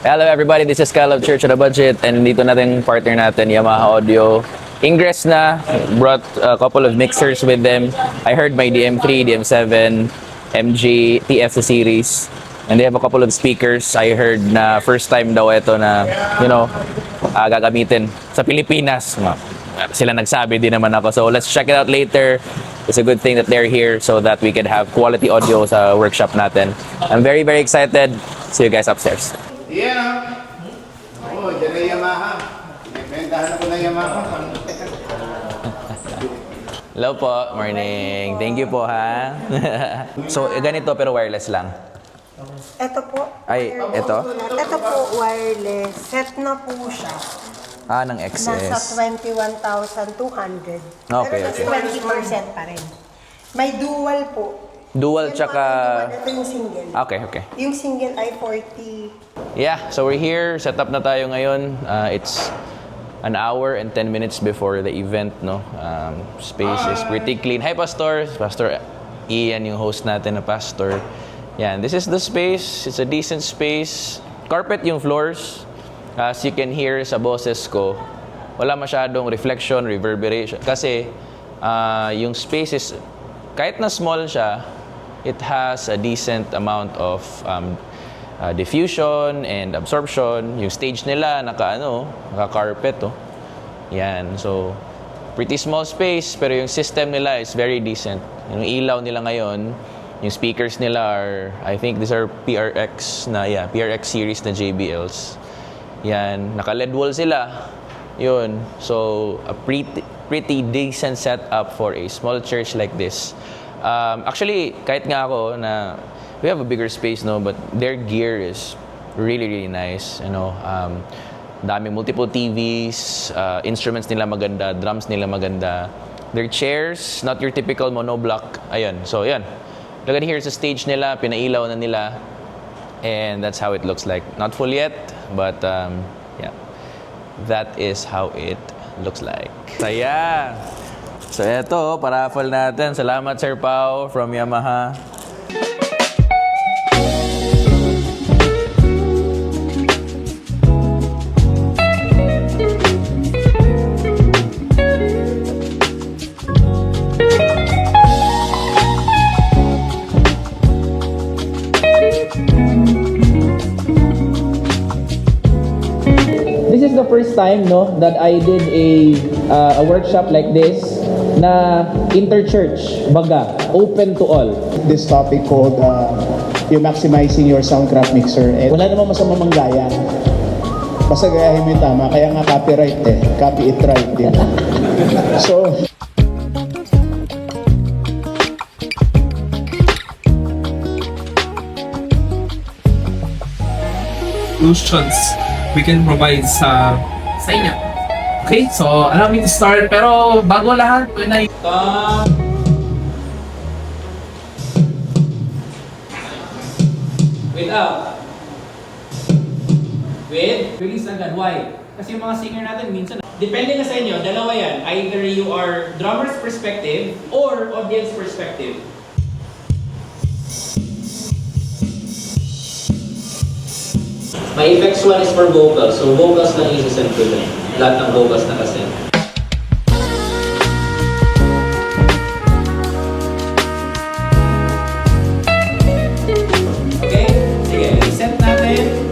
Hello everybody, this is Kyle of Church on a Budget and dito natin partner natin, Yamaha Audio. Ingress na, brought a couple of mixers with them. I heard my DM3, DM7, MG, TF series. And they have a couple of speakers. I heard na first time daw ito na, gagamitin sa Pilipinas. Sila nagsabi, di naman ako. So let's check it out later. It's a good thing that they're here so that we can have quality audio sa workshop natin. I'm very, very excited. See you guys upstairs. Yeah. Oh, dyan na Yamaha. Bentahan ako na Yamaha. Hello po, morning. Thank you po ha. So ganito pero wireless lang. Ito po. Ay, ito? Ito po, wireless. Set na po siya. Ng Nasa XS. 21,200. Okay, Pero okay. 20% pa rin. May dual po. Dual Yung tsaka... mga dual, ito yung single. Okay, okay. Yung single ay 40. Yeah, so we're here. Set up na tayo ngayon. It's an hour and 10 minutes before the event, no? Space is pretty clean. Hi, Pastor. Pastor Ian, yung host natin na pastor. Yan, this is the space. It's a decent space. Carpet yung floors. As you can hear sa boses ko, wala masyadong reflection, reverberation. Kasi yung space is, kahit na small siya, it has a decent amount of diffusion and absorption. Yung stage nila, naka-carpet. Oh. Yan, so pretty small space, pero yung system nila is very decent. Yung ilaw nila ngayon, yung speakers nila are, I think these are PRX series na JBLs. Yan, naka-LED wall sila. Yun. So, a pretty decent setup for a small church like this. Actually, kahit nga ako na we have a bigger space, no, but their gear is really, really nice. Dami multiple TVs, instruments nila maganda, drums nila maganda. Their chairs, not your typical monoblock. Ayun. So, yan. Look at here sa stage nila, pinailaw na nila. And that's how it looks like. Not full yet, but yeah. That is how it looks like. Saya! So eto, paraffle natin. Salamat Sir Pao from Yamaha. This is the first time, no, that I did a workshop like this na interchurch, baga, open to all. This topic called you maximizing your Soundcraft mixer. Wala namang masama manggaya. Basta gayahin mo yung tama. Kaya nga copyright Copy it right din. So, solutions we can provide sa inyo. Okay, so allow me to start. Pero bago lahat, Without. With? Release agad. Why? Kasi yung mga singer natin minsan, depende na sa inyo, dalawa yan. Either you are drummer's perspective or audience perspective. My effects one is for vocals. So vocals lang i-send ko dun. Lahat ng vocals na kasi. Okay? Sige, i-set natin.